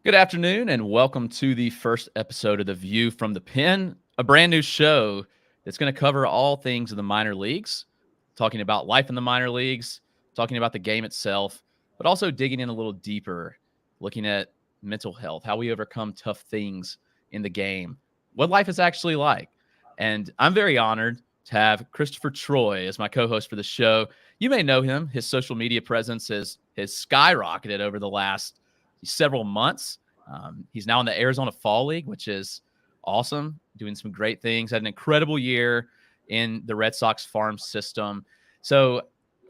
Good afternoon, and welcome to the first episode of The View from the Pen, a brand new show that's going to cover all things in the minor leagues, talking about life in the minor leagues, talking about the game itself, but also digging in a little deeper, looking at mental health, how we overcome tough things in the game, what life is actually like. And I'm very honored to have Christopher Troye as my co-host for the show. You may know him. His social media presence has skyrocketed over the last several months. He's now in the Arizona Fall League, which is awesome, doing some great things. Had an incredible year in the Red Sox farm system. So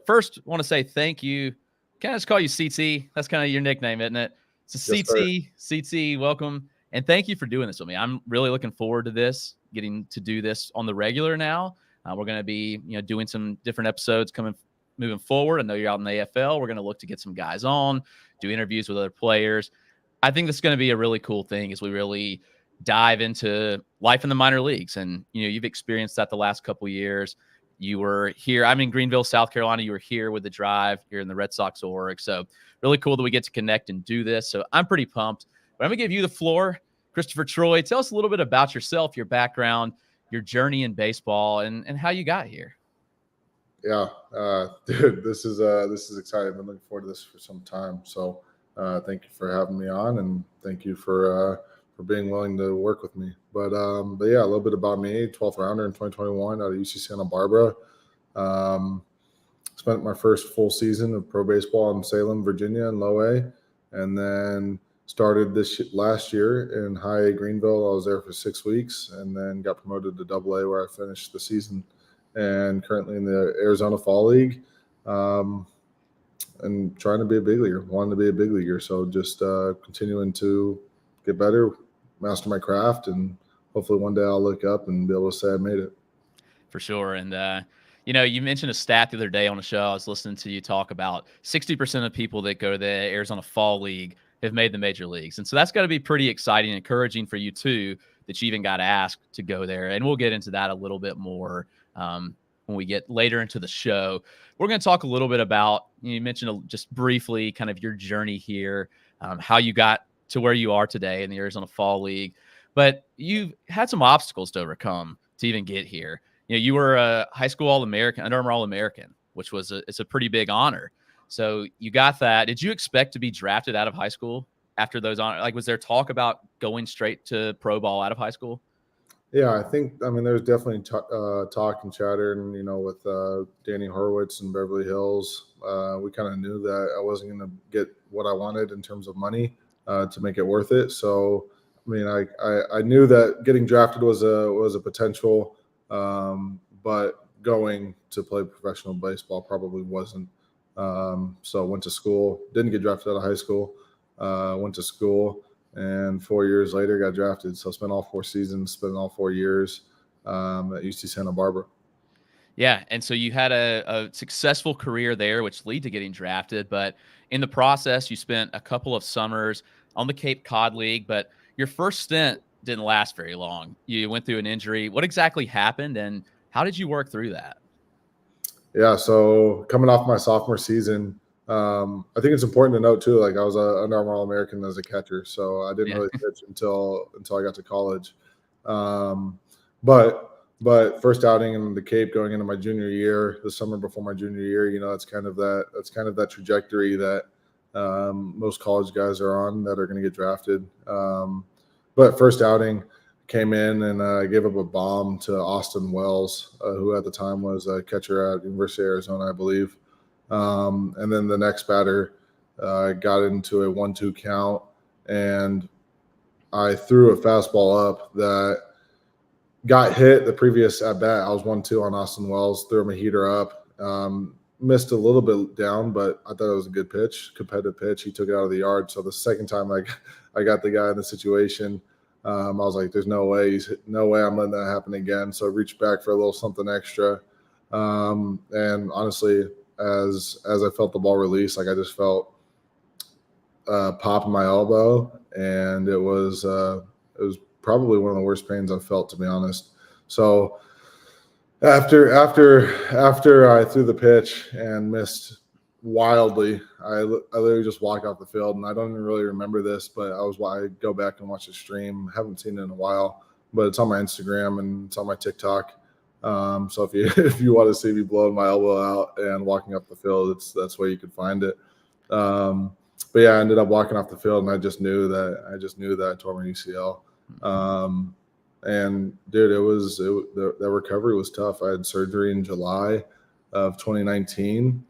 first, I want to say thank you. Can I just call you CT? That's kind of your nickname, isn't it? So Yes, sir. CT, welcome. And thank you for doing this with me. I'm really looking forward to this, getting to do this on the regular now. We're going to be, doing some different episodes moving forward. I know you're out in the AFL. We're going to look to get some guys on, do interviews with other players. I think this is going to be a really cool thing as we really dive into life in the minor leagues. And, you've experienced that the last couple of years. You were here. I'm in Greenville, South Carolina. You were here with the Drive. You're in the Red Sox org. So really cool that we get to connect and do this. So I'm pretty pumped. But I'm going to give you the floor. Christopher Troye, tell us a little bit about yourself, your background, your journey in baseball, and how you got here. Yeah, dude, this is exciting. I've been looking forward to this for some time. So, thank you for having me on, and thank you for being willing to work with me. But yeah, a little bit about me. 12th rounder in 2021 out of UC Santa Barbara. Spent my first full season of pro baseball in Salem, Virginia, in Low A, and then started this last year in High A Greenville. I was there for 6 weeks, and then got promoted to Double A, where I finished the season. And currently in the Arizona Fall League, and trying to be a big leaguer, wanting to be a big leaguer. So just continuing to get better, master my craft, and hopefully one day I'll look up and be able to say I made it. For sure. And, you mentioned a stat the other day on the show. I was listening to you talk about 60% of people that go to the Arizona Fall League have made the major leagues. And so that's got to be pretty exciting and encouraging for you, too, that you even got asked to go there. And we'll get into that a little bit more when we get later into the show. We're going to talk a little bit about, you mentioned just briefly kind of your journey here, how you got to where you are today in the Arizona Fall League. But you've had some obstacles to overcome to even get here. You were a high school All-American, Under Armour All-American, which was it's a pretty big honor. So you got that. Did you expect to be drafted out of high school after those honors? Like, was there talk about going straight to pro ball out of high school? Yeah, I mean, there's definitely talk and chatter, and with Danny Horowitz and Beverly Hills, we kind of knew that I wasn't going to get what I wanted in terms of money to make it worth it. So, I mean, I knew that getting drafted was a potential, but going to play professional baseball probably wasn't. So I went to school, didn't get drafted out of high school, went to school. And 4 years later, got drafted. So spent all 4 seasons, spent all 4 years at UC Santa Barbara. Yeah, and so you had a successful career there, which led to getting drafted. But in the process, you spent a couple of summers on the Cape Cod League. But your first stint didn't last very long. You went through an injury. What exactly happened, and how did you work through that? Yeah, so coming off my sophomore season, I think it's important to note too. Like I was an Under Armour All-American as a catcher, so I didn't really pitch until I got to college. But first outing in the Cape going into my junior year, the summer before my junior year, that's kind of that trajectory that most college guys are on that are going to get drafted. But first outing, came in and gave up a bomb to Austin Wells, who at the time was a catcher at University of Arizona, I believe. And then the next batter got into a 1-2 count, and I threw a fastball up that got hit the previous at bat. I was 1-2 on Austin Wells, threw him a heater up, missed a little bit down, but I thought it was a good pitch, competitive pitch. He took it out of the yard. So the second time I got the guy in the situation, I was like, there's no way I'm letting that happen again. So I reached back for a little something extra. And honestly, as I felt the ball release, like I just felt pop in my elbow, and it was probably one of the worst pains I've felt, to be honest. So after I threw the pitch and missed wildly. I literally just walked off the field, and I don't even really remember this, but I go back and watch the stream. Haven't seen it in a while, but it's on my Instagram and it's on my TikTok. So if you if you want to see me blowing my elbow out and walking off the field, that's where you could find it. But yeah, I ended up walking off the field, and I just knew that I tore my UCL. And dude, the recovery was tough. I had surgery in July of 2019.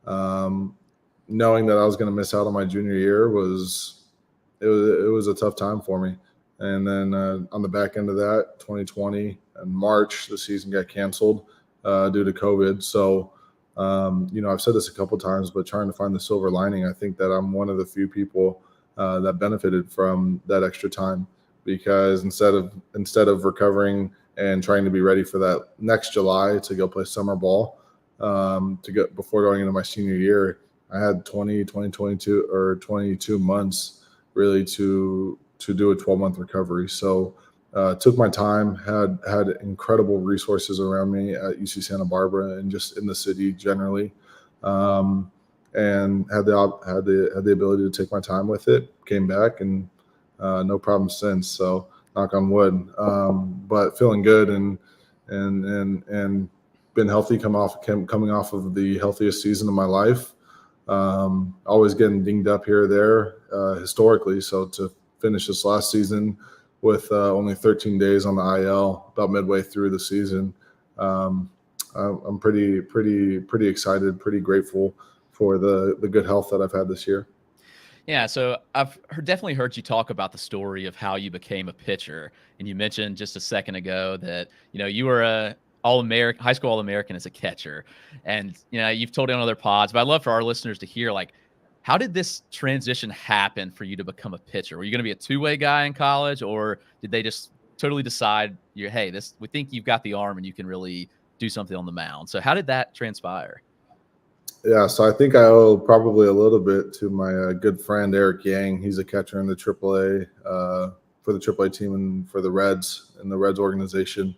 Knowing that I was going to miss out on my junior year was a tough time for me. And then on the back end of that, 2020 in March, the season got canceled due to COVID. So, I've said this a couple times, but trying to find the silver lining, I think that I'm one of the few people that benefited from that extra time, because instead of recovering and trying to be ready for that next July to go play summer ball, before going into my senior year, I had 22 months really to do a 12-month recovery. So took my time, had incredible resources around me at UC Santa Barbara and just in the city generally, and had the ability to take my time with it. Came back and no problem since. So knock on wood. But feeling good and been healthy, coming off of the healthiest season of my life. Always getting dinged up here or there historically. So to finish this last season with only 13 days on the IL, about midway through the season, I'm pretty excited, pretty grateful for the good health that I've had this year. Yeah, so I've definitely heard you talk about the story of how you became a pitcher, and you mentioned just a second ago that you were a All-American, high school All-American as a catcher, and you've told it on other pods. But I'd love for our listeners to hear, like, how did this transition happen for you to become a pitcher? Were you going to be a two-way guy in college, or did they just totally decide hey, we think you've got the arm and you can really do something on the mound? So how did that transpire? Yeah, so I think I owe probably a little bit to my good friend Eric Yang. He's a catcher in the AAA for the AAA team and for the Reds in the Reds organization.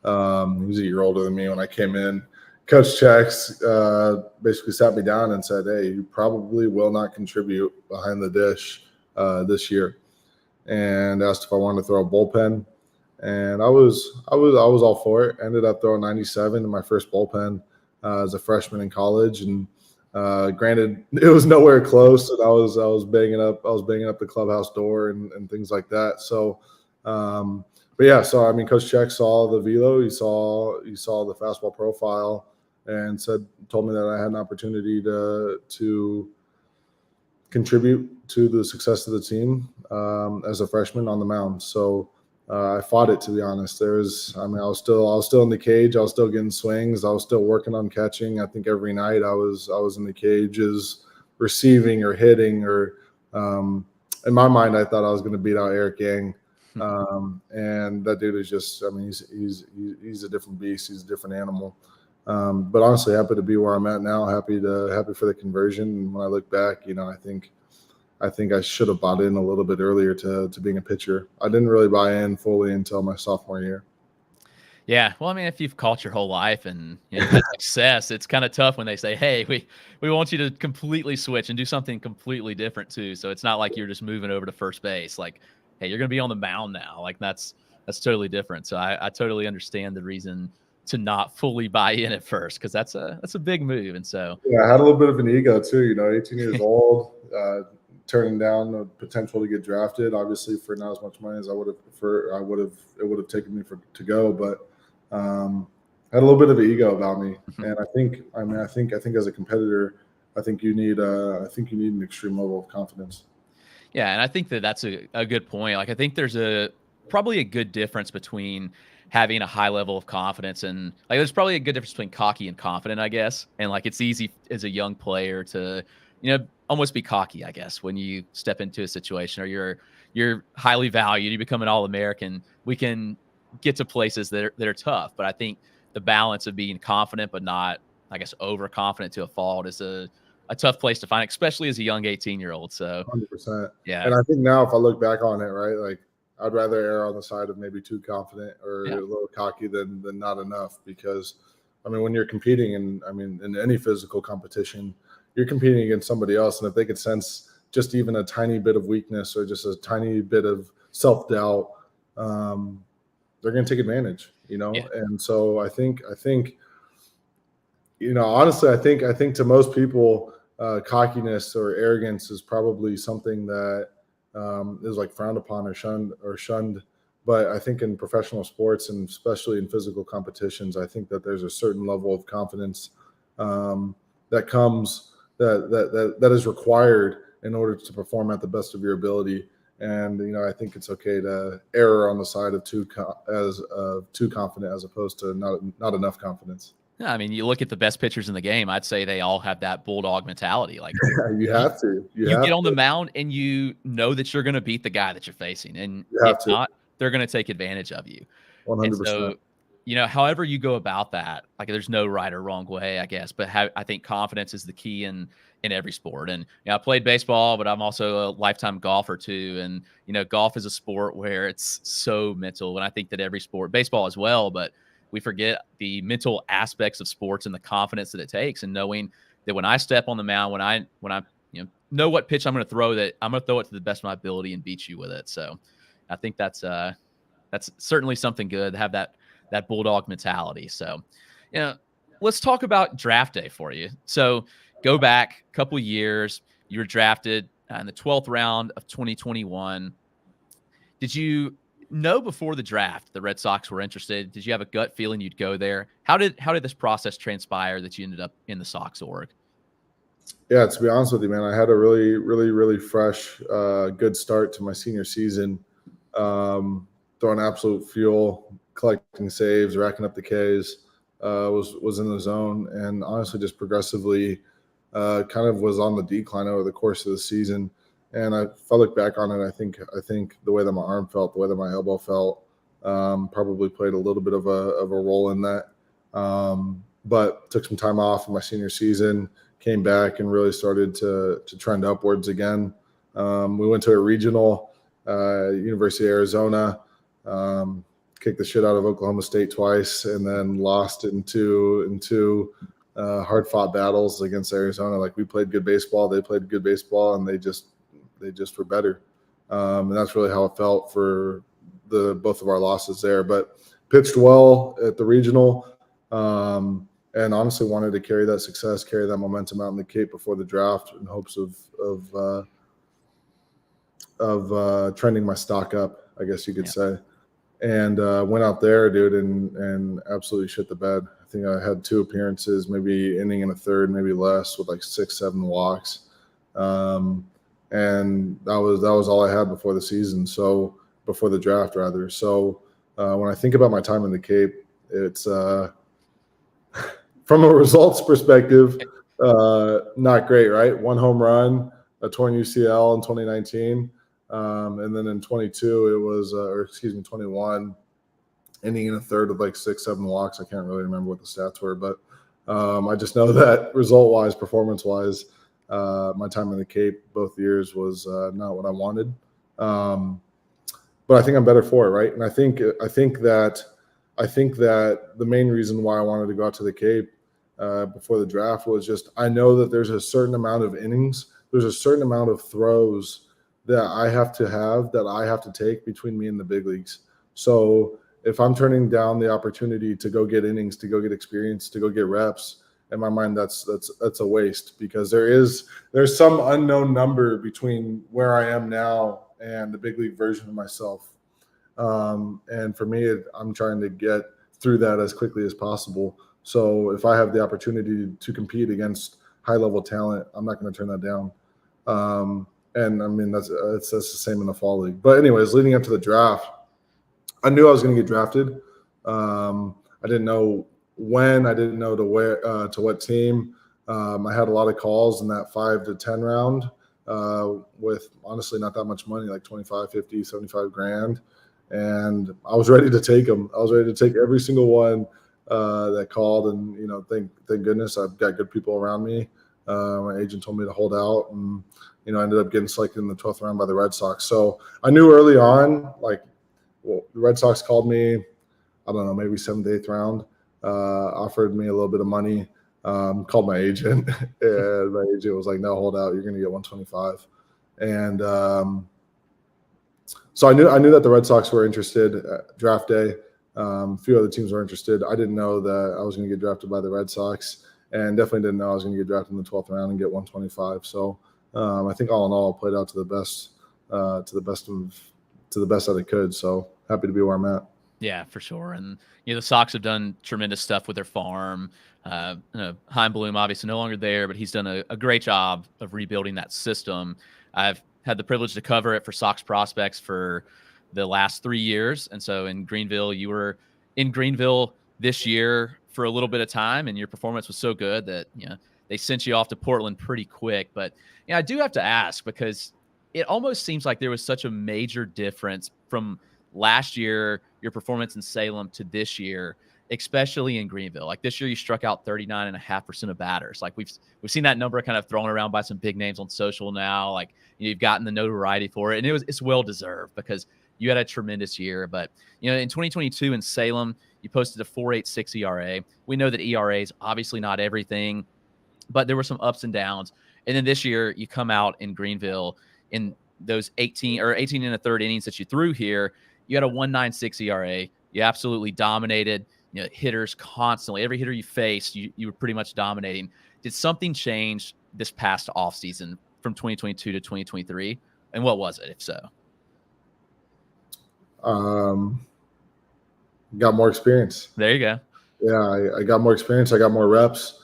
He was a year older than me when I came in. Coach Checks basically sat me down and said, "Hey, you probably will not contribute behind the dish this year," and asked if I wanted to throw a bullpen. And I was all for it. Ended up throwing 97 in my first bullpen as a freshman in college, and granted, it was nowhere close, and I was banging up the clubhouse door and things like that. So, but yeah, so I mean, Coach Check saw the velo, he saw the fastball profile, and told me that I had an opportunity to contribute to the success of the team as a freshman on the mound. So. I fought it, to be honest. I was still in the cage. I was still getting swings. I was still working on catching. I think every night I was in the cages, receiving or hitting, or in my mind, I thought I was going to beat out Eric Yang. And that dude is just, I mean, he's a different beast. He's a different animal. But honestly, happy to be where I'm at now. Happy for the conversion. And when I look back, I think I should have bought in a little bit earlier to being a pitcher. I didn't really buy in fully until my sophomore year. Yeah, well, I mean, if you've caught your whole life and you've had success, it's kind of tough when they say, "Hey, we want you to completely switch and do something completely different too." So it's not like you're just moving over to first base. Like, hey, you're going to be on the mound now. Like that's totally different. So I totally understand the reason to not fully buy in at first, because that's a big move. And so yeah, I had a little bit of an ego too. 18 years old. Turning down the potential to get drafted, obviously for not as much money as it would have taken me to go, but had a little bit of an ego about me. And I think as a competitor, I think you need an extreme level of confidence. Yeah, and I think that's a good point. Like, I think there's probably a good difference between having a high level of confidence and there's probably a good difference between cocky and confident, I guess. And it's easy as a young player to almost be cocky, I guess, when you step into a situation or you're highly valued, you become an All-American. We can get to places that are tough, but I think the balance of being confident but not, I guess, overconfident to a fault is a tough place to find, especially as a young 18-year-old. So 100%. yeah. And I think now if I look back on it, right, like I'd rather err on the side of maybe too confident or a little cocky than not enough, because I mean, when you're competing in any physical competition, you're competing against somebody else. And if they could sense just even a tiny bit of weakness or just a tiny bit of self-doubt, they're going to take advantage, Yeah. And so I think, honestly, I think to most people, cockiness or arrogance is probably something that is like frowned upon or shunned. But I think in professional sports, and especially in physical competitions, I think that there's a certain level of confidence that comes that is required in order to perform at the best of your ability. And I think it's okay to err on the side of too confident as opposed to not enough confidence. I mean, you look at the best pitchers in the game, I'd say they all have that bulldog mentality. Like you have to. You get on the mound and you know that you're going to beat the guy that you're facing. And if not, they're going to take advantage of you. 100%. And so, however you go about that, like there's no right or wrong way, I guess. But I think confidence is the key in every sport. And I played baseball, but I'm also a lifetime golfer too. And, golf is a sport where it's so mental. And I think that every sport, baseball as well, but we forget the mental aspects of sports and the confidence that it takes, and knowing that when I step on the mound, when I know what pitch I'm going to throw, that I'm going to throw it to the best of my ability and beat you with it. So I think that's certainly something good to have that bulldog mentality. So, let's talk about draft day for you. So go back a couple of years, you were drafted in the 12th round of 2021. Did you know before the draft the Red Sox were interested? Did you have a gut feeling you'd go there? How did this process transpire that you ended up in the Sox org? Yeah, to be honest with you, man, I had a really, really, really fresh, good start to my senior season. Throwing absolute fuel, collecting saves, racking up the Ks, was in the zone, and honestly just progressively kind of was on the decline over the course of the season. And if I look back on it, I think the way that my arm felt, the way that my elbow felt, probably played a little bit of a role in that. But took some time off in my senior season, came back and really started to trend upwards again. We went to a regional, University of Arizona, kicked the shit out of Oklahoma State twice, and then lost in two hard-fought battles against Arizona. Like, we played good baseball, they played good baseball, and they just were better. And that's really how it felt for both of our losses there. But pitched well at the regional, and honestly wanted to carry that success, carry that momentum out in the Cape before the draft in hopes of trending my stock up, I guess you could say. And went out there, dude, and absolutely shit the bed. I think I had 2 appearances, maybe inning and a third, maybe less, with like 6-7 walks. And that was all I had before the season. So before the draft, rather. So when I think about my time in the Cape, it's from a results perspective, not great, right? 1 home run, a torn UCL in 2019. And then in 22, it was, 21, inning and a third with like 6-7 walks. I can't really remember what the stats were, but I just know that result-wise, performance-wise, my time in the Cape both years was not what I wanted. But I think I'm better for it, right? And I think that the main reason why I wanted to go out to the Cape before the draft was just, I know that there's a certain amount of innings, there's a certain amount of throws that I have to take between me and the big leagues. So if I'm turning down the opportunity to go get innings, to go get experience, to go get reps, in my mind, that's a waste, because there's some unknown number between where I am now and the big league version of myself. And for me, I'm trying to get through that as quickly as possible. So if I have the opportunity to compete against high level talent, I'm not going to turn that down. And I mean, that's the same in the fall league. But anyways, leading up to the draft, I knew I was going to get drafted. I didn't know when, I didn't know to where, to what team. I had a lot of calls in that 5 to 10 round with honestly not that much money, like 25, 50, 75 grand. And I was ready to take them. I was ready to take every single one that called. And, thank goodness I've got good people around me. My agent told me to hold out, and, I ended up getting selected in the 12th round by the Red Sox. So I knew early on, the Red Sox called me, I don't know, maybe 7th, 8th round, offered me a little bit of money. Called my agent, and my agent was like, "No, hold out. You're going to get 125." And so I knew that the Red Sox were interested draft day. A few other teams were interested. I didn't know that I was going to get drafted by the Red Sox, and definitely didn't know I was going to get drafted in the 12th round and get 125. So I think all in all, it played out to the best that it could. So happy to be where I'm at. Yeah, for sure. And the Sox have done tremendous stuff with their farm. Heim Bloom obviously no longer there, but he's done a great job of rebuilding that system. I've had the privilege to cover it for Sox prospects for the last 3 years. And so in Greenville, you were in Greenville this year for a little bit of time, and your performance was so good that they sent you off to Portland pretty quick. But I do have to ask, because it almost seems like there was such a major difference from last year, your performance in Salem, to this year, especially in Greenville. Like this year, you struck out 39.5% of batters. Like we've seen that number kind of thrown around by some big names on social now. Like you've gotten the notoriety for it, and it's well deserved because you had a tremendous year. But in 2022 in Salem, you posted a 4.86 ERA. We know that ERA is obviously not everything, but there were some ups and downs. And then this year, you come out in Greenville in those 18 and a third innings that you threw here. You had a 1.96 ERA. You absolutely dominated. Hitters constantly. Every hitter you faced, you were pretty much dominating. Did something change this past offseason from 2022 to 2023? And what was it, if so? Got more experience. There you go. Yeah, I got more experience. I got more reps.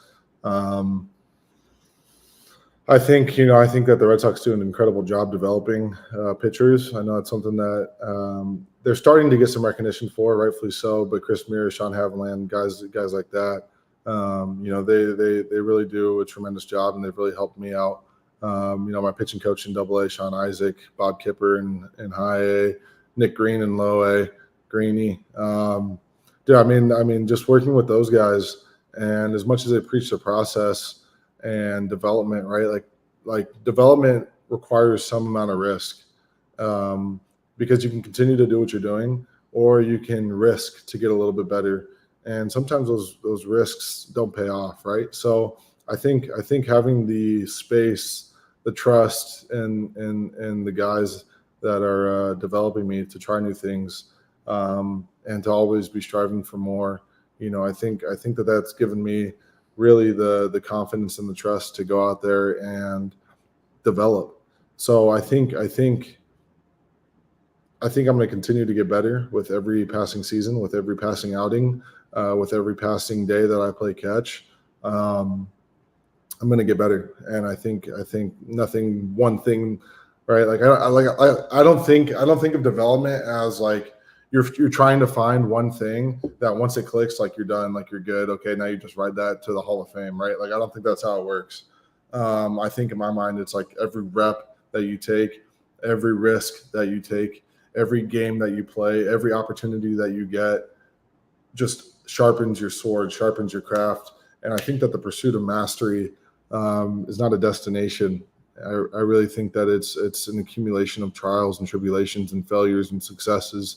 I think that the Red Sox do an incredible job developing pitchers. I know it's something that they're starting to get some recognition for, rightfully so. But Chris Mears, Sean Haviland, guys like that, they really do a tremendous job, and they've really helped me out. My pitching coach in Double-A, Sean Isaac, Bob Kipper in High A, Nick Green in Low A, Greeny. I mean, just working with those guys, and as much as they preach the process and development, right? Like development requires some amount of risk, because you can continue to do what you're doing, or you can risk to get a little bit better. And sometimes those risks don't pay off, right? So I think having the space, the trust, and the guys that are developing me to try new things, and to always be striving for more. I think that that's given me really the confidence and the trust to go out there and develop. So I think I'm going to continue to get better with every passing season, with every passing outing, with every passing day that I play catch. I'm going to get better, and I think nothing, one thing, right? Like I don't think of development as like you're trying to find one thing that once it clicks, like you're done, like you're good. Okay, now you just ride that to the Hall of Fame, right? Like I don't think that's how it works. I think in my mind, it's like every rep that you take, every risk that you take, every game that you play, every opportunity that you get, just sharpens your sword, sharpens your craft. And I think that the pursuit of mastery is not a destination. I really think that it's an accumulation of trials and tribulations and failures and successes.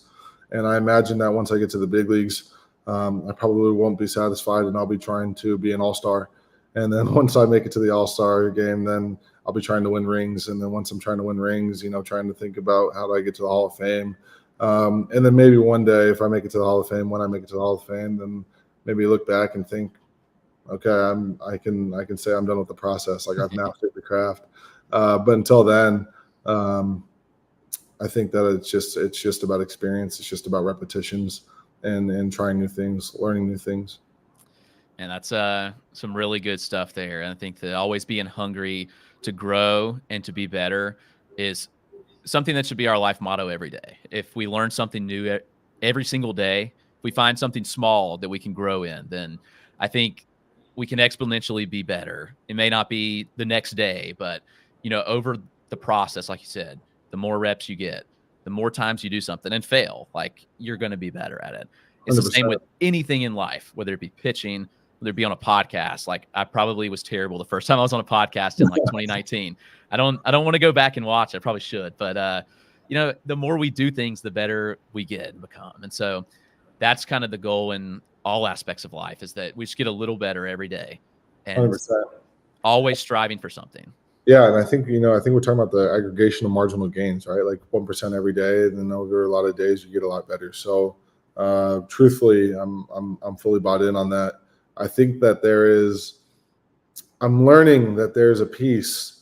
And I imagine that once I get to the big leagues, I probably won't be satisfied, and I'll be trying to be an all-star. And then once I make it to the all-star game, then I'll be trying to win rings. And then once I'm trying to win rings, trying to think about how do I get to the Hall of Fame. And then maybe one day, if I make it to the Hall of Fame, when I make it to the Hall of Fame, then maybe look back and think, okay, I can say I'm done with the process. Like I've mastered the craft. But until then, I think that it's just about experience. It's just about repetitions and trying new things, learning new things. And that's some really good stuff there. And I think that always being hungry to grow and to be better is something that should be our life motto every day. If we learn something new every single day, if we find something small that we can grow in, then I think we can exponentially be better. It may not be the next day, but over the process, like you said, the more reps you get, the more times you do something and fail, like you're going to be better at it. It's 100%. The same with anything in life, whether it be pitching, whether it be on a podcast. Like I probably was terrible the first time I was on a podcast in like 2019. I don't want to go back and watch. I probably should, but the more we do things, the better we get and become. And so that's kind of the goal in all aspects of life, is that we just get a little better every day. and 100%. always striving for something. Yeah, and I think we're talking about the aggregation of marginal gains, right? Like 1% every day, and then over a lot of days you get a lot better. So, truthfully, I'm fully bought in on that. I think that I'm learning that there's a piece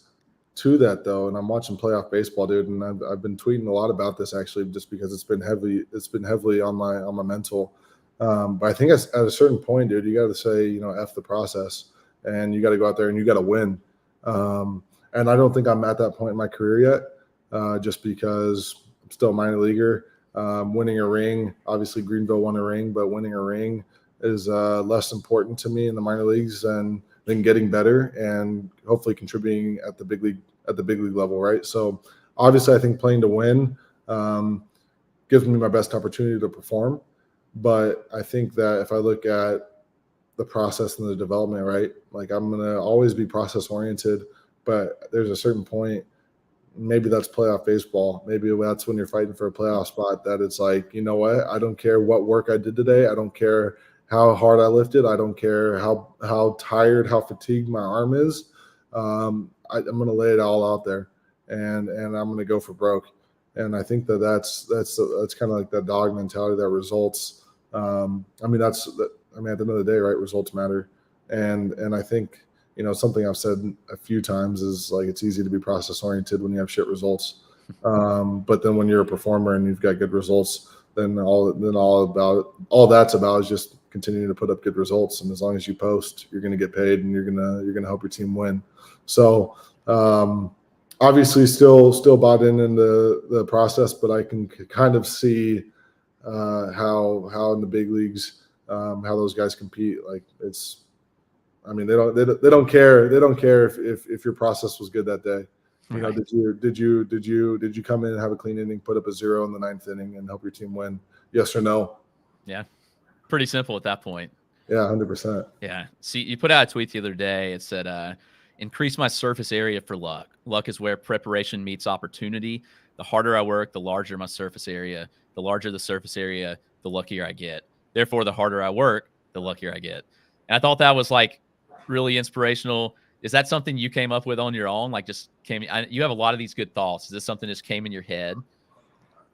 to that though, and I'm watching playoff baseball, dude, and I've been tweeting a lot about this actually, just because it's been heavily on my mental. But I think at a certain point, dude, you got to say, F the process, and you got to go out there and you got to win. And I don't think I'm at that point in my career yet, just because I'm still a minor leaguer. Winning a ring, obviously Greenville won a ring, but winning a ring is less important to me in the minor leagues than getting better and hopefully contributing at the big league level, right? So obviously I think playing to win gives me my best opportunity to perform. But I think that if I look at the process and the development, right, like I'm going to always be process oriented, but there's a certain point, maybe that's playoff baseball. Maybe that's when you're fighting for a playoff spot, that it's like, you know what? I don't care what work I did today. I don't care how hard I lifted. I don't care how tired, how fatigued my arm is. I'm going to lay it all out there, and I'm going to go for broke. And I think that's kind of like that dog mentality that results. At the end of the day, right? Results matter. And I think, something I've said a few times is like, it's easy to be process oriented when you have shit results. But then when you're a performer and you've got good results, then all that's about is just continuing to put up good results. And as long as you post, you're going to get paid, and you're going to help your team win. So, obviously still bought in the process, but I can kind of see, how in the big leagues, how those guys compete. Like they don't care. They don't care if your process was good that day. Right. Did you come in and have a clean inning, put up a 0 in the 9th inning, and help your team win? Yes or no? Yeah. Pretty simple at that point. Yeah, 100%. Yeah. See, you put out a tweet the other day. It said, increase my surface area for luck. Luck is where preparation meets opportunity. The harder I work, the larger my surface area. The larger the surface area, the luckier I get. Therefore, the harder I work, the luckier I get. And I thought that was like really inspirational. Is that something you came up with on your own? Like you have a lot of these good thoughts. Is this something that just came in your head?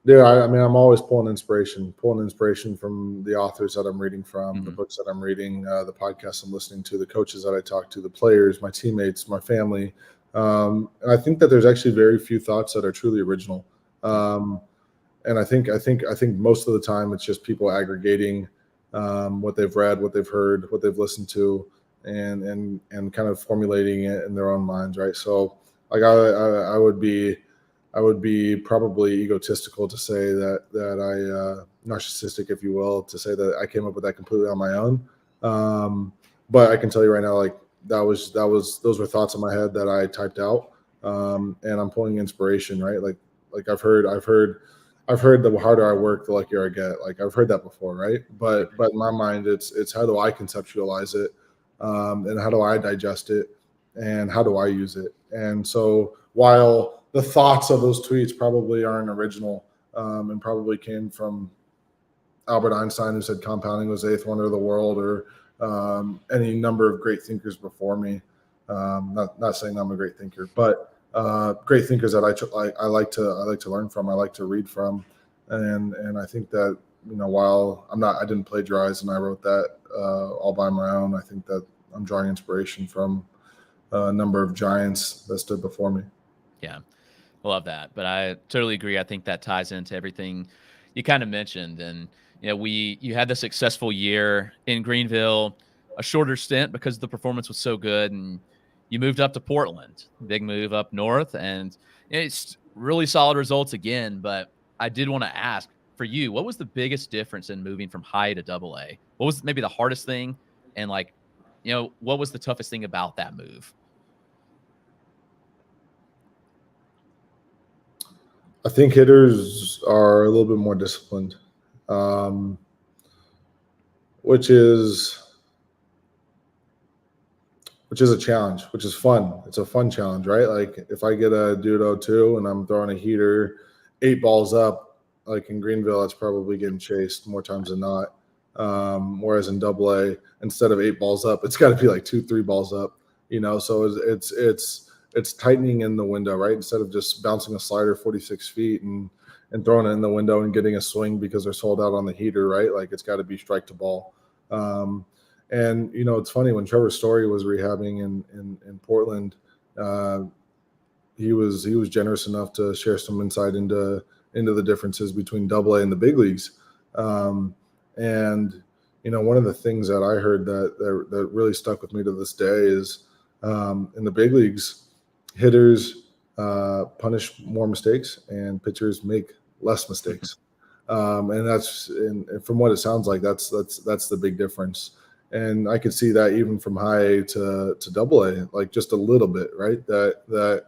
Yeah, I'm always pulling inspiration from the authors that I'm reading from, the books that I'm reading, the podcasts I'm listening to, the coaches that I talk to, the players, my teammates, my family. And I think that there's actually very few thoughts that are truly original. And I think most of the time it's just people aggregating what they've read, what they've heard, what they've listened to, and kind of formulating it in their own minds, right? So like I would be probably egotistical to say that I narcissistic, if you will, to say that I came up with that completely on my own. But I can tell you right now, like those were thoughts in my head that I typed out, and I'm pulling inspiration, right? Like I've heard the harder I work, the luckier I get. Like I've heard that before, right? But in my mind, it's how do I conceptualize it, and how do I digest it, and how do I use it? And so while the thoughts of those tweets probably aren't original, and probably came from Albert Einstein, who said compounding was the 8th wonder of the world, or any number of great thinkers before me. Not saying I'm a great thinker, but great thinkers that I like to learn from, I like to read from, and I think that while I didn't plagiarize and I wrote that all by my own, I think that I'm drawing inspiration from a number of giants that stood before me. Yeah, I love that. But I totally agree. I think that ties into everything you kind of mentioned. And, you had the successful year in Greenville, a shorter stint because the performance was so good. And you moved up to Portland, big move up north. And it's really solid results again. But I did want to ask for you, what was the biggest difference in moving from high to double A? What was maybe the hardest thing? And what was the toughest thing about that move? I think hitters are a little bit more disciplined, which is a challenge, which is fun. It's a fun challenge, right? Like if I get a dude 0-2 and I'm throwing a heater 8 balls up, like in Greenville, it's probably getting chased more times than not. Whereas in Double A, instead of 8 balls up, it's got to be like 2-3 balls up. So it's tightening in the window, right? Instead of just bouncing a slider 46 feet and throwing it in the window and getting a swing because they're sold out on the heater, right? Like it's got to be strike to ball. And it's funny, when Trevor Story was rehabbing in Portland, he was generous enough to share some insight into the differences between Double A and the big leagues. And one of the things that I heard that really stuck with me to this day is in the big leagues, hitters punish more mistakes and pitchers make less mistakes. And that's, and from what it sounds like, that's the big difference. And I could see that even from high A to Double A, like just a little bit, right? That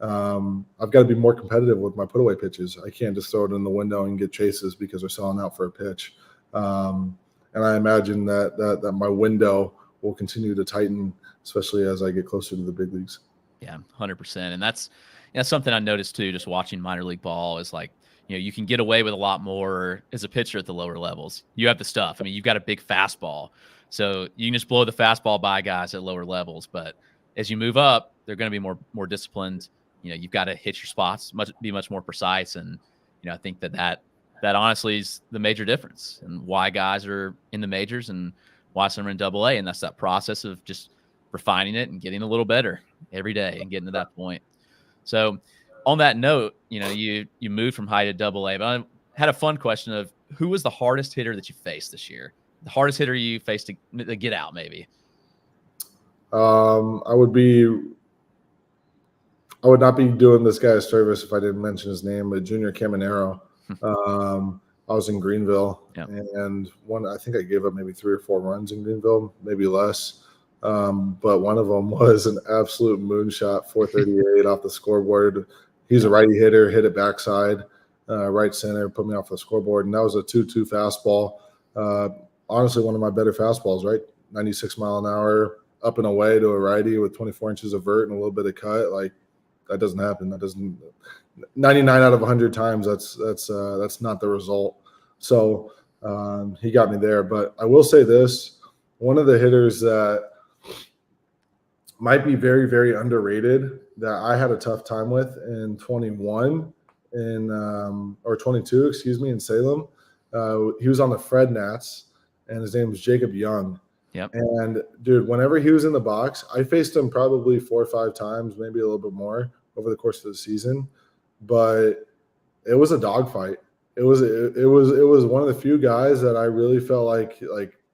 I've got to be more competitive with my put away pitches. I can't just throw it in the window and get chases because they're selling out for a pitch. And I imagine that my window will continue to tighten, especially as I get closer to the big leagues. Yeah, 100%. And that's something I noticed too, just watching minor league ball, is like, you can get away with a lot more as a pitcher at the lower levels. You have the stuff. I mean, you've got a big fastball, so you can just blow the fastball by guys at lower levels. But as you move up, they're going to be more disciplined. You've got to hit your spots, be much more precise. And, I think that honestly is the major difference, and why guys are in the majors and why some are in Double A. And that's that process of just refining it and getting a little better every day and getting to that point. So on that note, you moved from high to Double A, but I had a fun question of who was the hardest hitter that you faced this year? The hardest hitter you faced to get out, maybe? I would not be doing this guy a service if I didn't mention his name, but Junior Caminero. I was in Greenville, and I think I gave up maybe 3 or 4 runs in Greenville, maybe less. But one of them was an absolute moonshot, 438 off the scoreboard. He's a righty hitter, hit it backside, right center, put me off the scoreboard. And that was a 2-2 fastball. Honestly, one of my better fastballs, right? 96 mile an hour, up and away to a righty with 24 inches of vert and a little bit of cut. Like, that doesn't happen. 99 out of 100 times, that's not the result. So he got me there. But I will say this, one of the hitters that might be very, very underrated that I had a tough time with in 21 or 22, in Salem. He was on the Fred Nats, and his name was Jacob Young. Yep. And dude, whenever he was in the box, I faced him probably 4 or 5 times, maybe a little bit more over the course of the season. But it was a dogfight. It was one of the few guys that I really felt like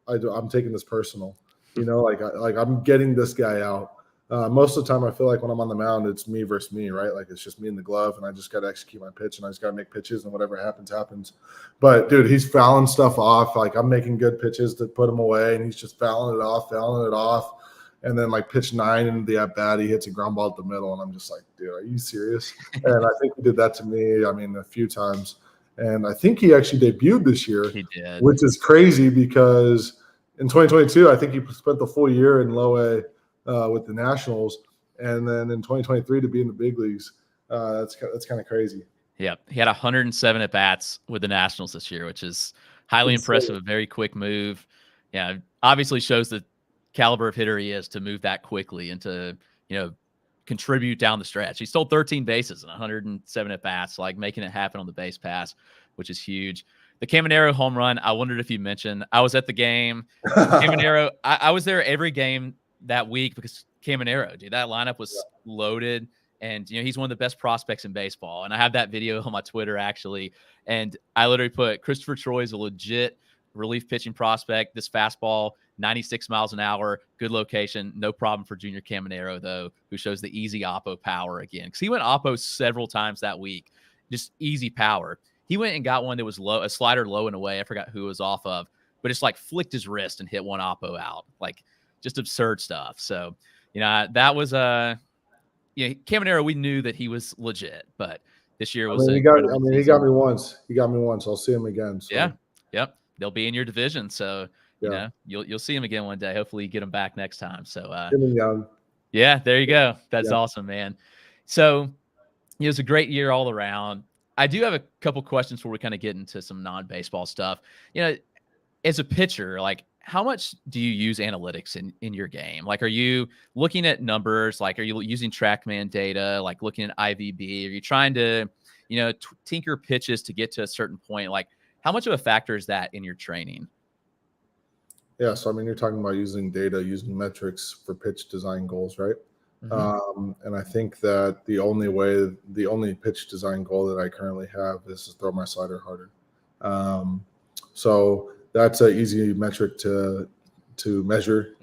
I'm taking this personal. Like I'm getting this guy out. Most of the time, I feel like when I'm on the mound, it's me versus me, right? Like it's just me and the glove, and I just got to execute my pitch, and I just got to make pitches, and whatever happens, happens. But dude, he's fouling stuff off. Like I'm making good pitches to put him away, and he's just fouling it off. And then like pitch 9 into the at bat, he hits a ground ball at the middle, and I'm just like, dude, are you serious? And I think he did that to me. I mean, a few times, and I think he actually debuted this year. He did, which is crazy because in 2022, I think he spent the full year in low A. With the Nationals, and then in 2023 to be in the big leagues, that's kind of crazy. Yeah, he had 107 at bats with the Nationals this year, which is highly impressive. A very quick move. Yeah, obviously shows the caliber of hitter he is to move that quickly and to contribute down the stretch. He stole 13 bases and 107 at bats, like making it happen on the base pass, which is huge. The Caminero home run, I wondered if you mentioned. I was at the game. Caminero, I was there every game that week because Caminero, dude, that lineup was loaded, and he's one of the best prospects in baseball. And I have that video on my Twitter actually, and I literally put Christopher Troye is a legit relief pitching prospect. This fastball, 96 miles an hour, good location, no problem for Junior Caminero though, who shows the easy oppo power again, because he went oppo several times that week, just easy power. He went and got one that was low, a slider low and away. I forgot who it was off of, but it's like flicked his wrist and hit one oppo out, like. Just absurd stuff. So, that was Caminero, we knew that he was legit, but this year was he got me once. I'll see him again. So. Yeah. Yep. They'll be in your division. So, you'll see him again one day. Hopefully you get him back next time. So, yeah, there you go. That's awesome, man. So, it was a great year all around. I do have a couple questions before we kind of get into some non-baseball stuff. as a pitcher, like how much do you use analytics in your game? Like, are you looking at numbers? Like, are you using TrackMan data? Like looking at IVB? Are you trying to, tinker pitches to get to a certain point? Like, how much of a factor is that in your training? Yeah, so I mean, you're talking about using data, using metrics for pitch design goals, right? And I think that the only pitch design goal that I currently have is to throw my slider harder. So that's an easy metric to measure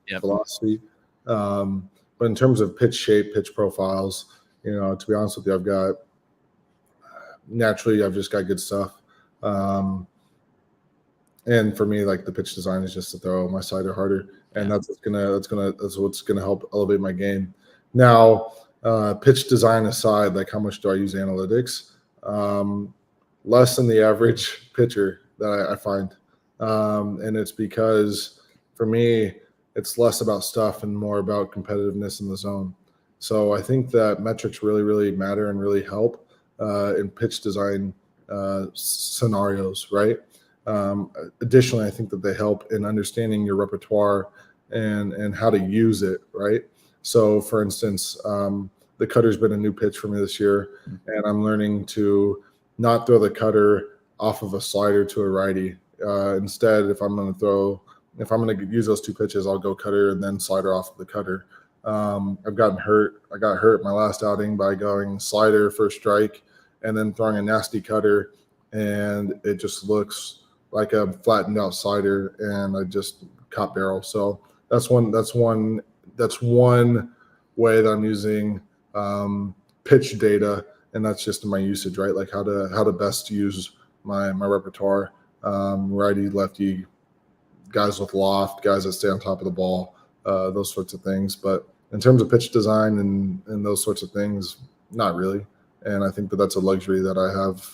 Yep. velocity. But in terms of pitch shape, pitch profiles, to be honest with you, I've just got good stuff. And for me, like the pitch design is just to throw my slider harder, and that's what's gonna help elevate my game. Now, pitch design aside, like how much do I use analytics? Less than the average pitcher that I find, and it's because for me, it's less about stuff and more about competitiveness in the zone. So I think that metrics really, really matter and really help in pitch design scenarios, right? Additionally, I think that they help in understanding your repertoire and how to use it, right? So, for instance, the cutter's been a new pitch for me this year, and I'm learning to not throw the cutter off of a slider to a righty. Instead, if I'm going to use those two pitches, I'll go cutter and then slider off of the cutter. I've gotten hurt. I got hurt my last outing by going slider for strike and then throwing a nasty cutter, and it just looks like a flattened out slider, and I just caught barrel. So that's one way that I'm using pitch data, and that's just in my usage, right? Like how to best use my repertoire, righty, lefty, guys with loft, guys that stay on top of the ball, those sorts of things. But in terms of pitch design and those sorts of things, not really. And I think that that's a luxury that I have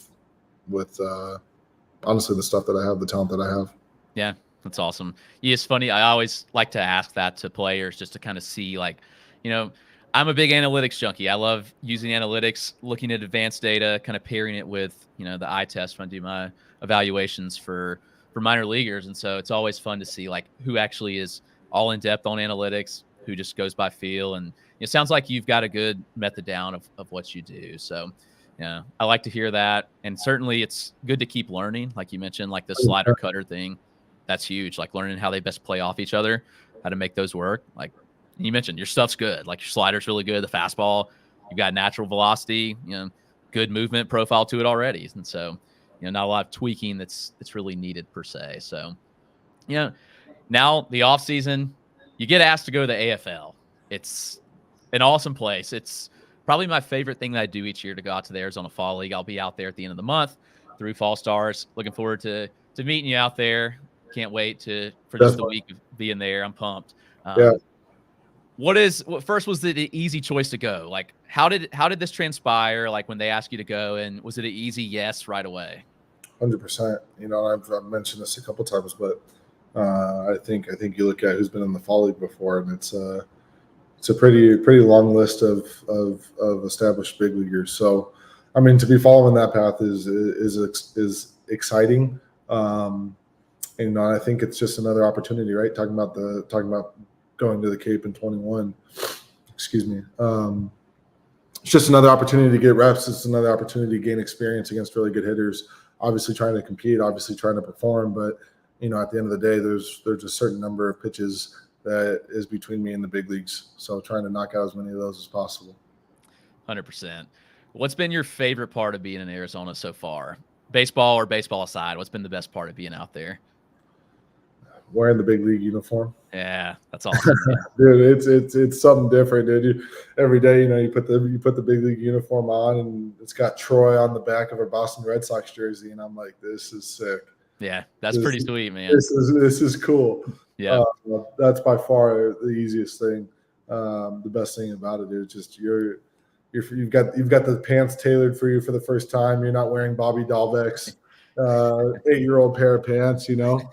with honestly the stuff that I have, the talent that I have. Yeah, that's awesome. Yeah, it's funny. I always like to ask that to players just to kind of see, like, I'm a big analytics junkie. I love using analytics, looking at advanced data, kind of pairing it with, the eye test when I do my evaluations for minor leaguers. And so it's always fun to see like who actually is all in depth on analytics, who just goes by feel. And it sounds like you've got a good method down of what you do. So yeah, I like to hear that. And certainly it's good to keep learning. Like you mentioned, like the slider cutter thing, that's huge. Like learning how they best play off each other, how to make those work. Like you mentioned, your stuff's good. Like your slider's really good. The fastball, you've got natural velocity, good movement profile to it already. And so, not a lot of tweaking that's really needed per se. So, now the off season, you get asked to go to the AFL. It's an awesome place. It's probably my favorite thing that I do each year, to go out to the Arizona Fall League. I'll be out there at the end of the month through Fall Stars. Looking forward to meeting you out there. Can't wait for just the week of being there. I'm pumped. Yeah. What first was it an easy choice to go? Like how did this transpire? Like when they asked you to go, and was it an easy yes right away? 100%. I've mentioned this a couple times, but I think you look at who's been in the Fall League before, and it's a pretty long list of established big leaguers. So, I mean, to be following that path is exciting. And I think it's just another opportunity, right? Talking about going to the Cape in 21. Excuse me. It's just another opportunity to get reps. It's another opportunity to gain experience against really good hitters. Obviously, trying to compete. Obviously, trying to perform. But at the end of the day, there's a certain number of pitches that is between me and the big leagues. So trying to knock out as many of those as possible. 100%. What's been your favorite part of being in Arizona so far? Baseball or baseball aside, what's been the best part of being out there? Wearing the big league uniform. Yeah, that's awesome. Dude, it's something different, dude. Every day, you put the big league uniform on, and it's got Troy on the back of a Boston Red Sox jersey, and I'm like, this is sick. Yeah, that's pretty sweet, man. This is cool. Yeah, that's by far the easiest thing. The best thing about it is just you've got the pants tailored for you for the first time. You're not wearing Bobby Dahlbeck's 8-year-old pair of pants. You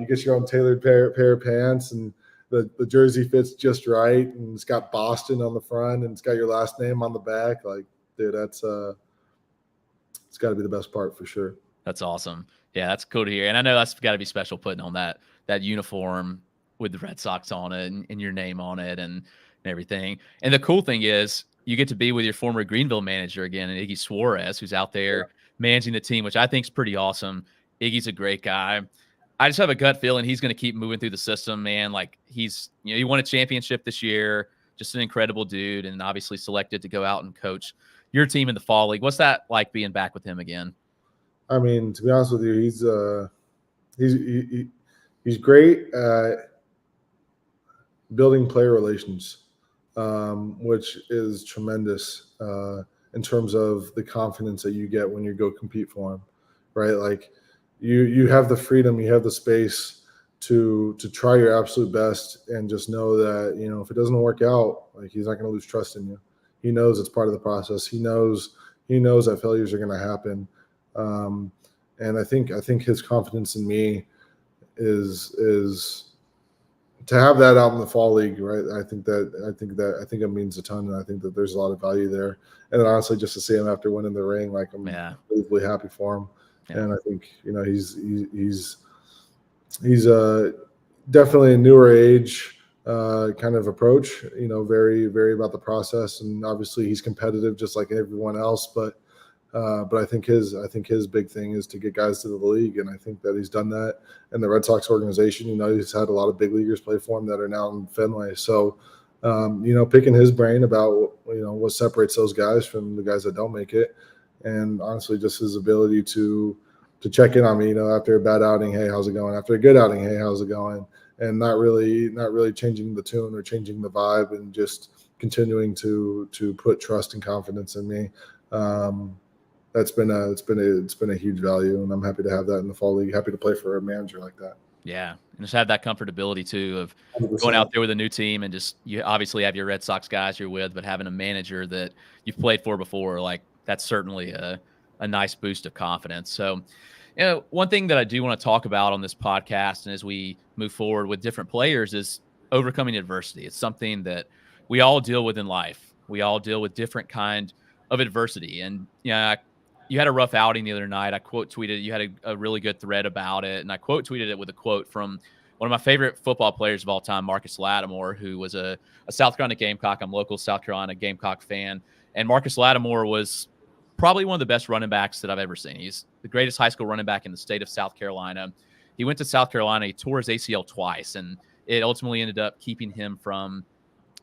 get your own tailored pair of pants, and the jersey fits just right, and it's got Boston on the front, and it's got your last name on the back. Like, dude, it's got to be the best part for sure. That's awesome. Yeah, that's cool to hear. And I know that's got to be special putting on that uniform with the Red Sox on it and your name on it and everything. And the cool thing is you get to be with your former Greenville manager again, and Iggy Suarez, who's out Yeah. there managing the team, which I think is pretty awesome. Iggy's a great guy. I just have a gut feeling he's going to keep moving through the system, man. Like he won a championship this year, just an incredible dude, and obviously selected to go out and coach your team in the fall league. What's that like being back with him again? I mean, to be honest with you, he's great at building player relations, which is tremendous in terms of the confidence that you get when you go compete for him, right? Like you have the freedom, you have the space to try your absolute best, and just know that if it doesn't work out, like he's not going to lose trust in you. He knows it's part of the process. He knows that failures are going to happen, and I think his confidence in me is to have that out in the fall league, right? I think it means a ton, and I think that there's a lot of value there. And then honestly, just to see him after winning the ring, like I'm really happy for him. Yeah. And I think he's definitely a newer age kind of approach. Very very about the process, and obviously he's competitive just like everyone else, but I think his big thing is to get guys to the league, and I think that he's done that. And the Red Sox organization, he's had a lot of big leaguers play for him that are now in Fenway. So, picking his brain about what separates those guys from the guys that don't make it, and honestly, just his ability to check in on me, after a bad outing, hey, how's it going? After a good outing, hey, how's it going? And not really changing the tune or changing the vibe, and just continuing to put trust and confidence in me. It's been a huge value, and I'm happy to have that in the fall league. Happy to play for a manager like that. Yeah, and just have that comfortability too of 100%. Going out there with a new team, and just you obviously have your Red Sox guys you're with, but having a manager that you've played for before, like that's certainly a nice boost of confidence. So, one thing that I do want to talk about on this podcast, and as we move forward with different players, is overcoming adversity. It's something that we all deal with in life. We all deal with different kind of adversity, and you had a rough outing the other night. I quote tweeted, you had a really good thread about it. And I quote tweeted it with a quote from one of my favorite football players of all time, Marcus Lattimore, who was a South Carolina Gamecock. I'm a local South Carolina Gamecock fan. And Marcus Lattimore was probably one of the best running backs that I've ever seen. He's the greatest high school running back in the state of South Carolina. He went to South Carolina. He tore his ACL twice, and it ultimately ended up keeping him from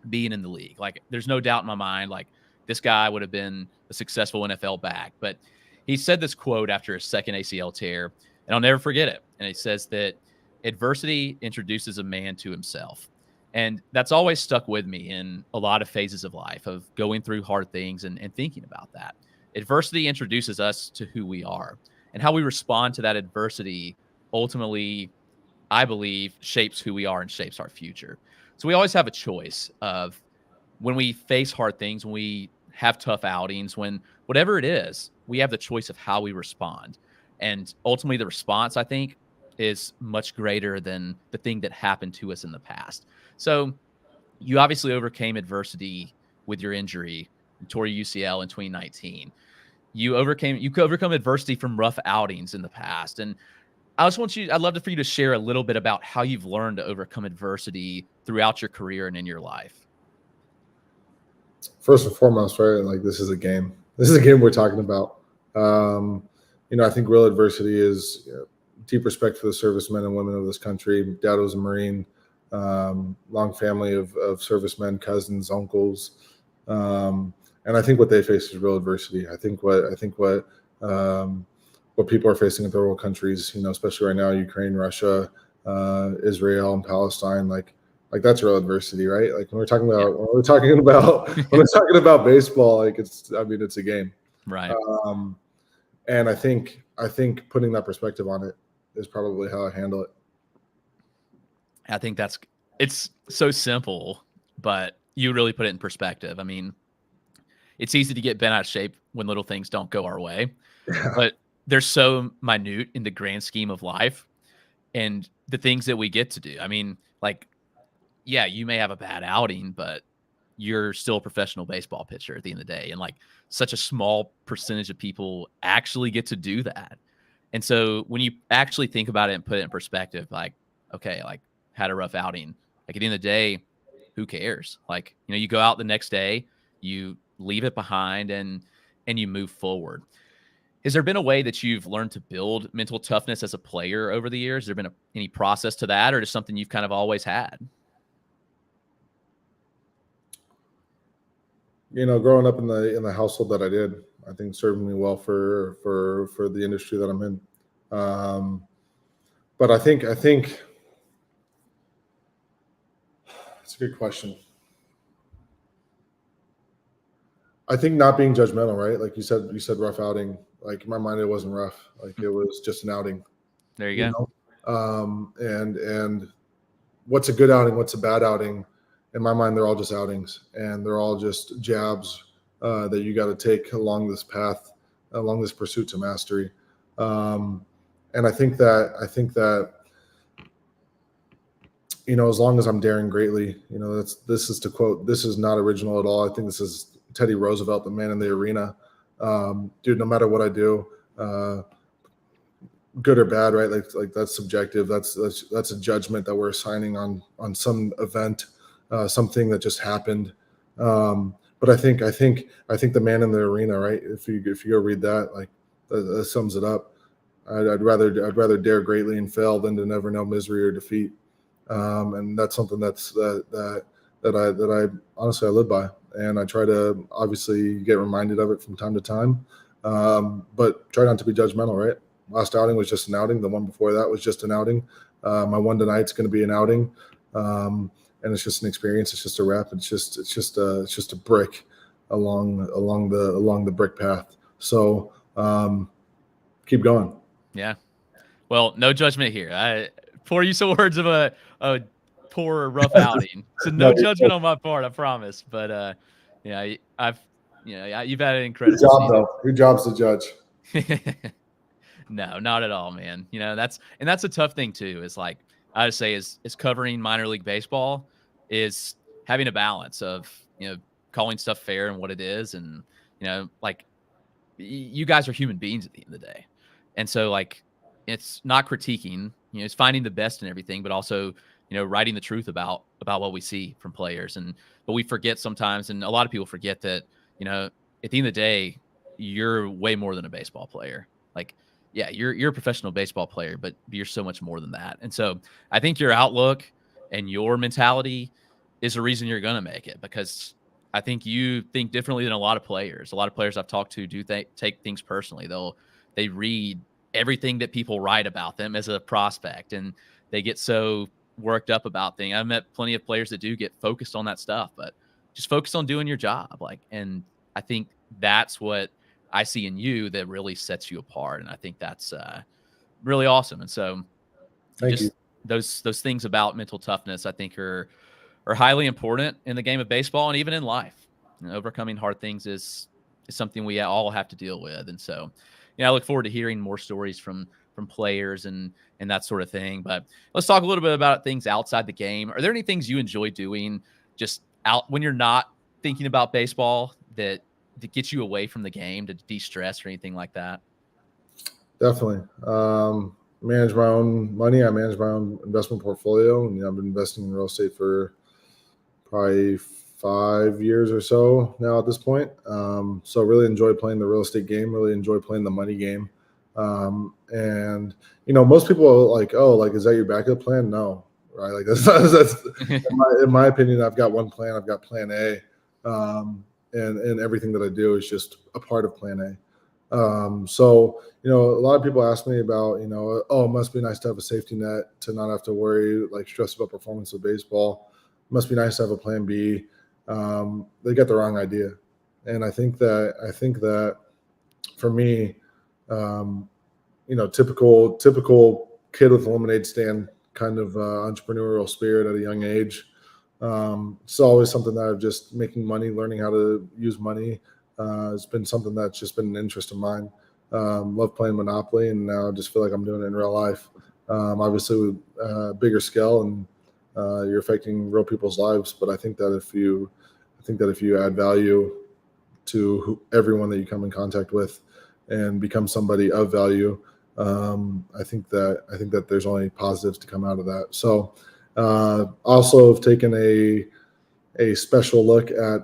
being in the league. Like, there's no doubt in my mind, like, this guy would have been a successful NFL back. But he said this quote after his second ACL tear, and I'll never forget it. And it says that adversity introduces a man to himself. And that's always stuck with me in a lot of phases of life, of going through hard things and thinking about that. Adversity introduces us to who we are, and how we respond to that adversity ultimately, I believe, shapes who we are and shapes our future. So we always have a choice of when we face hard things, when we have tough outings, when whatever it is, we have the choice of how we respond. And ultimately, the response, I think, is much greater than the thing that happened to us in the past. So you obviously overcame adversity with your injury, and tore your UCL in 2019. You could overcome adversity from rough outings in the past. And I'd love for you to share a little bit about how you've learned to overcome adversity throughout your career and in your life. First and foremost, right? Like, this is a game. This is a game we're talking about. I think real adversity is deep respect for the servicemen and women of this country. Dad was a Marine, long family of servicemen, cousins, uncles, and I think what they face is real adversity. I think what people are facing in third world countries, especially right now, Ukraine, Russia, Israel, and Palestine, like that's real adversity, right? Like when we're talking about baseball, like it's a game, right? And I think putting that perspective on it is probably how I handle it. I think it's so simple, but you really put it in perspective. I mean, it's easy to get bent out of shape when little things don't go our way, but they're so minute in the grand scheme of life and the things that we get to do. I mean, like, yeah, you may have a bad outing, but you're still a professional baseball pitcher at the end of the day. And like, such a small percentage of people actually get to do that. And so when you actually think about it and put it in perspective, like, okay, like had a rough outing. Like at the end of the day, who cares? Like, you go out the next day, you leave it behind and you move forward. Has there been a way that you've learned to build mental toughness as a player over the years? Has there been any process to that, or just something you've kind of always had? Growing up in the household that I did, I think served me well for the industry that I'm in. But I think it's a good question. I think not being judgmental, right? Like you said rough outing. Like in my mind, it wasn't rough. Like it was just an outing. There you go. And what's a good outing? What's a bad outing? In my mind, they're all just outings, and they're all just jabs that you got to take along this path, along this pursuit to mastery. And I think that as long as I'm daring greatly, this is to quote, this is not original at all. I think this is Teddy Roosevelt, the man in the arena. Dude, no matter what I do, good or bad, right? Like that's subjective. That's a judgment that we're assigning on some event, something that just happened. But I think the man in the arena, right? If you go read that, like that sums it up. I'd rather dare greatly and fail than to never know misery or defeat. And that's something that I honestly I live by, and I try to obviously get reminded of it from time to time. But try not to be judgmental, right? Last outing was just an outing. The one before that was just an outing. My one tonight's going to be an outing, and it's just an experience. It's just a wrap. It's just a brick along the brick path. So keep going. Yeah. Well, no judgment here. I pour you some words of a poor rough outing. So no judgment on my part, I promise. But you've had an incredible Good job, season. though. Your job's to judge. No, not at all, man. That's a tough thing too. Is like I would say is covering minor league baseball is having a balance of calling stuff fair and what it is, and like you guys are human beings at the end of the day, and so like it's not critiquing, it's finding the best in everything, but also writing the truth about what we see from players, but we forget sometimes, and a lot of people forget that at the end of the day, you're way more than a baseball player. Like, yeah, you're a professional baseball player, but you're so much more than that. And so I think your outlook and your mentality is the reason you're going to make it, because I think you think differently than a lot of players. A lot of players I've talked to do take things personally. They read everything that people write about them as a prospect, and they get so worked up about things. I've met plenty of players that do get focused on that stuff, but just focus on doing your job. And I think that's what I see in you that really sets you apart. And I think that's really awesome. And so Thank you. Those things about mental toughness, I think are highly important in the game of baseball and even in life. Overcoming hard things is something we all have to deal with. And so, I look forward to hearing more stories from players and that sort of thing. But let's talk a little bit about things outside the game. Are there any things you enjoy doing just out when you're not thinking about baseball that gets you away from the game, to de-stress or anything like that? Definitely. Manage my own money. I manage my own investment portfolio, and I've been investing in real estate for probably 5 years or so now at this point. So really enjoy playing the real estate game, really enjoy playing the money game. And most people are like, oh, like, is that your backup plan? No, right? Like that's in my opinion, I've got one plan. I've got plan A. And everything that I do is just a part of plan A. So, a lot of people ask me about, oh, it must be nice to have a safety net to not have to worry, like stress about performance of baseball. It must be nice to have a plan B. They get the wrong idea. And I think that for me, typical kid with a lemonade stand kind of entrepreneurial spirit at a young age. It's always something that I've just making money, learning how to use money. It's been something that's just been an interest of mine. Love playing Monopoly, and now I just feel like I'm doing it in real life. Obviously with bigger scale, and you're affecting real people's lives. But I think that if you add value to everyone that you come in contact with and become somebody of value, I think that there's only positives to come out of that. So also have taken a special look at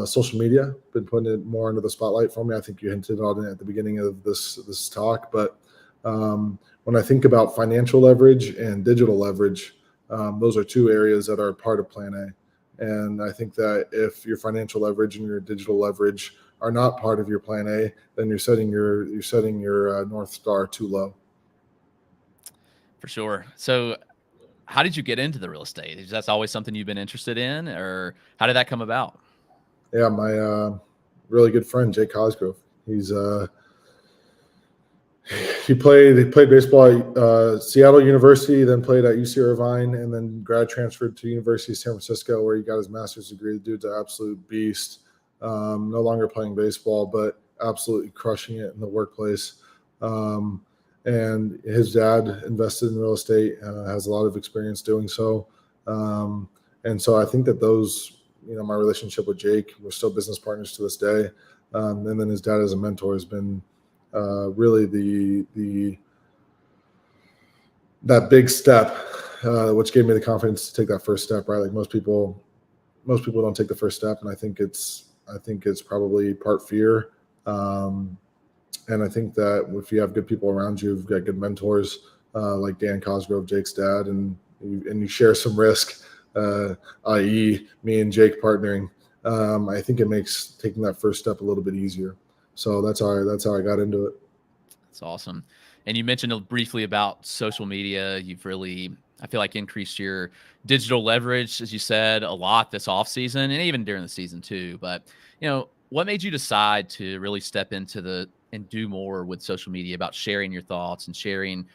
social media, been putting it more into the spotlight for me. I think you hinted on it at the beginning of this talk, but when I think about financial leverage and digital leverage, those are two areas that are part of Plan A. And I think that if your financial leverage and your digital leverage are not part of your Plan A, then you're setting your North Star too low. For sure. So how did you get into the real estate? Is that always something you've been interested in, or how did that come about? Yeah, my really good friend Jake Cosgrove. He played baseball at Seattle University, then played at UC Irvine, and then grad transferred to University of San Francisco, where he got his master's degree. The dude's an absolute beast. No longer playing baseball, but absolutely crushing it in the workplace. And his dad invested in real estate, has a lot of experience doing so. And so I think that my relationship with Jake, we're still business partners to this day. And then his dad as a mentor has been really that big step, which gave me the confidence to take that first step, right? Like most people don't take the first step. And I think it's probably part fear. And I think that if you have good people around you, you've got good mentors, like Dan Cosgrove, Jake's dad, and you share some risk, i.e. me and Jake partnering, I think it makes taking that first step a little bit easier. So that's how I got into it. That's awesome. And you mentioned briefly about social media. You've really, I feel like, increased your digital leverage, as you said, a lot this off season and even during the season too. But, what made you decide to really step into and do more with social media about sharing your thoughts and sharing,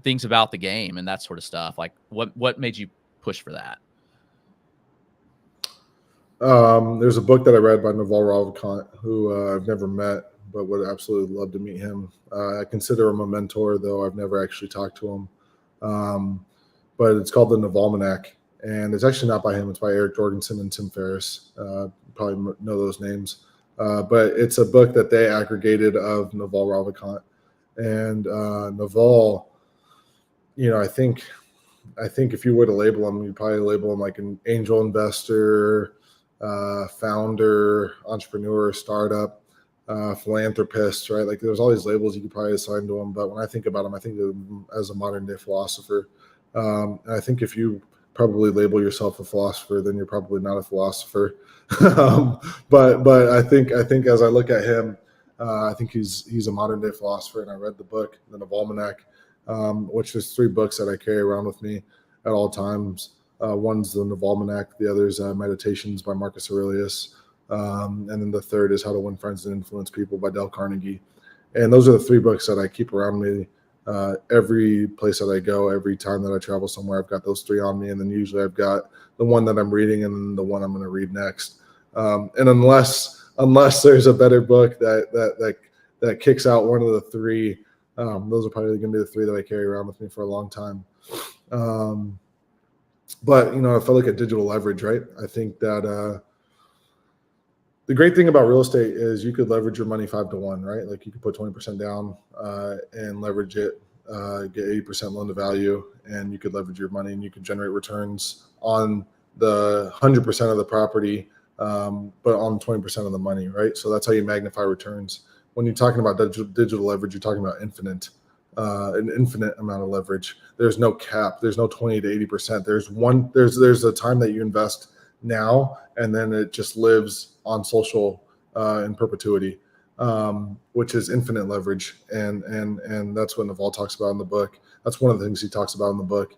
things about the game and that sort of stuff? Like what made you push for that? There's a book that I read by Naval Ravikant, who I've never met, but would absolutely love to meet him. I consider him a mentor, though I've never actually talked to him. But it's called The Navalmanac, and it's actually not by him. It's by Eric Jorgensen and Tim Ferriss. Probably know those names. But it's a book that they aggregated of Naval Ravikant. And Naval, I think if you were to label him, you'd probably label him like an angel investor, founder, entrepreneur, startup, philanthropist, right? Like there's all these labels you could probably assign to him. But when I think about him, I think of him as a modern day philosopher. And I think if you probably label yourself a philosopher, then you're probably not a philosopher. But I think as I look at him, I think he's a modern day philosopher. And I read the book, The Navalmanac, which is 3 books that I carry around with me at all times. One's the Navalmanac, the other's Meditations by Marcus Aurelius, and then the third is How to Win Friends and Influence People by Dale Carnegie. And those are the 3 books that I keep around me every place that I go, every time that I travel somewhere. I've got those 3 on me, and then usually I've got the one that I'm reading and then the one I'm going to read next. And unless there's a better book that kicks out one of the 3, those are probably going to be the 3 that I carry around with me for a long time. But, if I look at digital leverage, right, I think that the great thing about real estate is you could leverage your money 5 to 1, right? Like you could put 20% down and leverage it, get 80% loan to value, and you could leverage your money and you could generate returns on the 100% of the property, but on 20% of the money, right? So that's how you magnify returns. When you're talking about digital leverage, you're talking about an infinite amount of leverage. There's no cap. There's no 20 to 80%. There's a time that you invest now, and then it just lives on social in perpetuity, which is infinite leverage. And that's what Naval talks about in the book. That's one of the things he talks about in the book.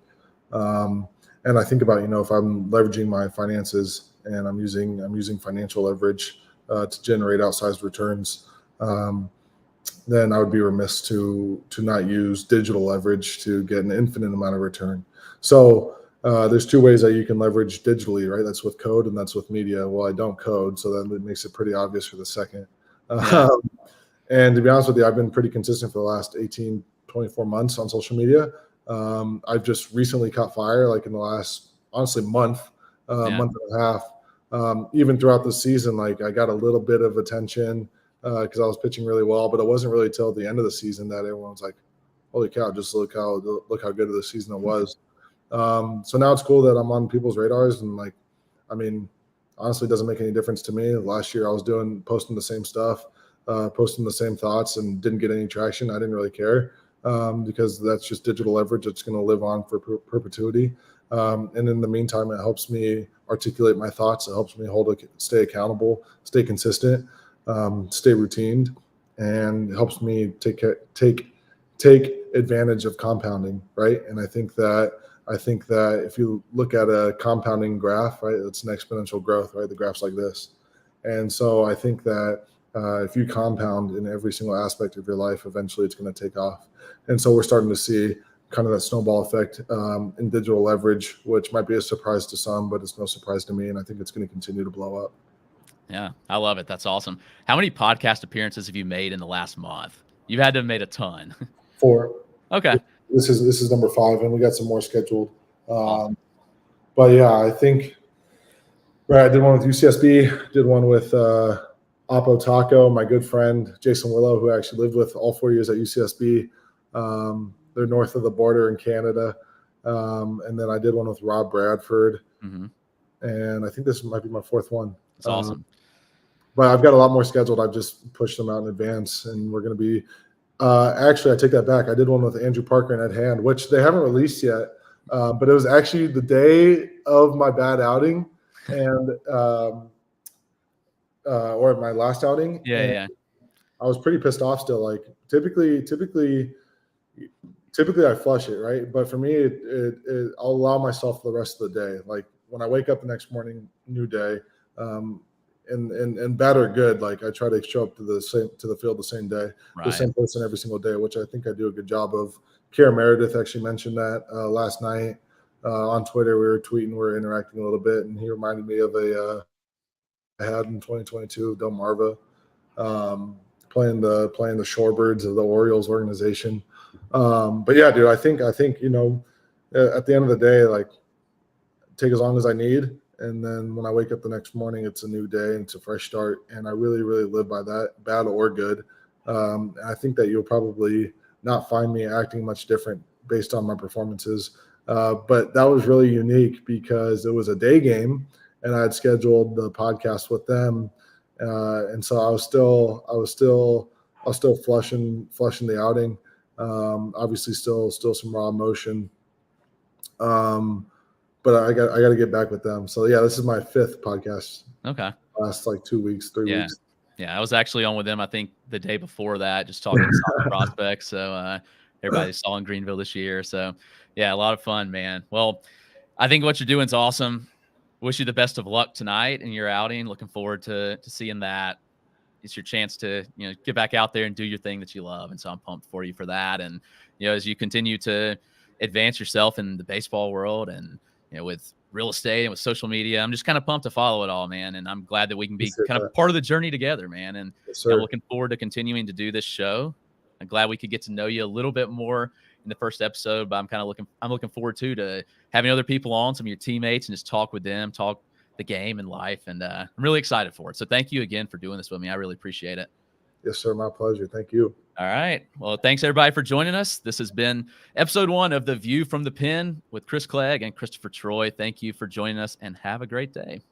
And I think about, if I'm leveraging my finances and I'm using financial leverage to generate outsized returns, then I would be remiss to not use digital leverage to get an infinite amount of return. So there's 2 ways that you can leverage digitally, right? That's with code and that's with media. Well, I don't code, so that makes it pretty obvious for the second. Yeah. And to be honest with you, I've been pretty consistent for the last 18, 24 months on social media. I've just recently caught fire, like in the last, honestly, month and a half. Even throughout the season, like I got a little bit of attention because I was pitching really well, but it wasn't really till the end of the season that everyone was like, holy cow, just look how good of the season it was. So now it's cool that I'm on people's radars, and like, I mean, honestly, it doesn't make any difference to me. Last year I was posting the same stuff, posting the same thoughts, and didn't get any traction. I didn't really care, because that's just digital leverage that's going to live on for perpetuity. And in the meantime, it helps me articulate my thoughts. It helps me stay accountable, stay consistent, stay routined, and it helps me take advantage of compounding, right? And I think that if you look at a compounding graph, right, it's an exponential growth, right? The graph's like this. And so I think that if you compound in every single aspect of your life, eventually it's going to take off. And so we're starting to see kind of that snowball effect in digital leverage, which might be a surprise to some, but it's no surprise to me. And I think it's going to continue to blow up. Yeah, I love it. That's awesome. How many podcast appearances have you made in the last month? You've had to have made a ton. 4. Okay. This is number 5, and we got some more scheduled. Awesome. But yeah, I think, right, I did one with UCSB, did one with Oppo Taco, my good friend Jason Willow, who I actually lived with all 4 years at UCSB. They're north of the border in Canada. And then I did one with Rob Bradford. Mm-hmm. And I think this might be my 4th one. That's awesome. But I've got a lot more scheduled. I've just pushed them out in advance, and we're going to be actually, I take that back. I did one with Andrew Parker and Ed Hand, which they haven't released yet. But it was actually the day of my bad outing and or my last outing. Yeah. I was pretty pissed off still. Like typically I flush it, right? But for me, I'll allow myself the rest of the day. Like when I wake up the next morning, new day, and bad or good, like I try to show up to the field the same day, right. The same person every single day, which I think I do a good job of. Kara Meredith actually mentioned that last night on Twitter. We were tweeting, we were interacting a little bit, and he reminded me of a I had in 2022, Delmarva, playing the Shorebirds of the Orioles organization. But yeah, dude, I think at the end of the day, like take as long as I need. And then when I wake up the next morning, it's a new day and it's a fresh start. And I really, really live by that, bad or good. I think that you'll probably not find me acting much different based on my performances. But that was really unique because it was a day game and I had scheduled the podcast with them. And so I was still flushing the outing. Obviously still some raw emotion. But I got to get back with them. So yeah, this is my 5th podcast. Okay. Last like 2 weeks, 3 weeks. Yeah, I was actually on with them, I think, the day before that, just talking soccer prospects. So everybody saw in Greenville this year. So yeah, a lot of fun, man. Well, I think what you're doing is awesome. Wish you the best of luck tonight in your outing. Looking forward to seeing that. It's your chance to, get back out there and do your thing that you love. And so I'm pumped for you for that. And, as you continue to advance yourself in the baseball world and, with real estate and with social media, I'm just kind of pumped to follow it all, man. And I'm glad that we can be kind of part of the journey together, man. And looking forward to continuing to do this show. I'm glad we could get to know you a little bit more in the first episode, but I'm looking forward to having other people on, some of your teammates, and just talk with them, talk the game and life. And I'm really excited for it. So thank you again for doing this with me. I really appreciate it. Yes, sir. My pleasure. Thank you. All right. Well, thanks everybody for joining us. This has been episode 1 of The View from the Pen with Chris Clegg and Christopher Troye. Thank you for joining us and have a great day.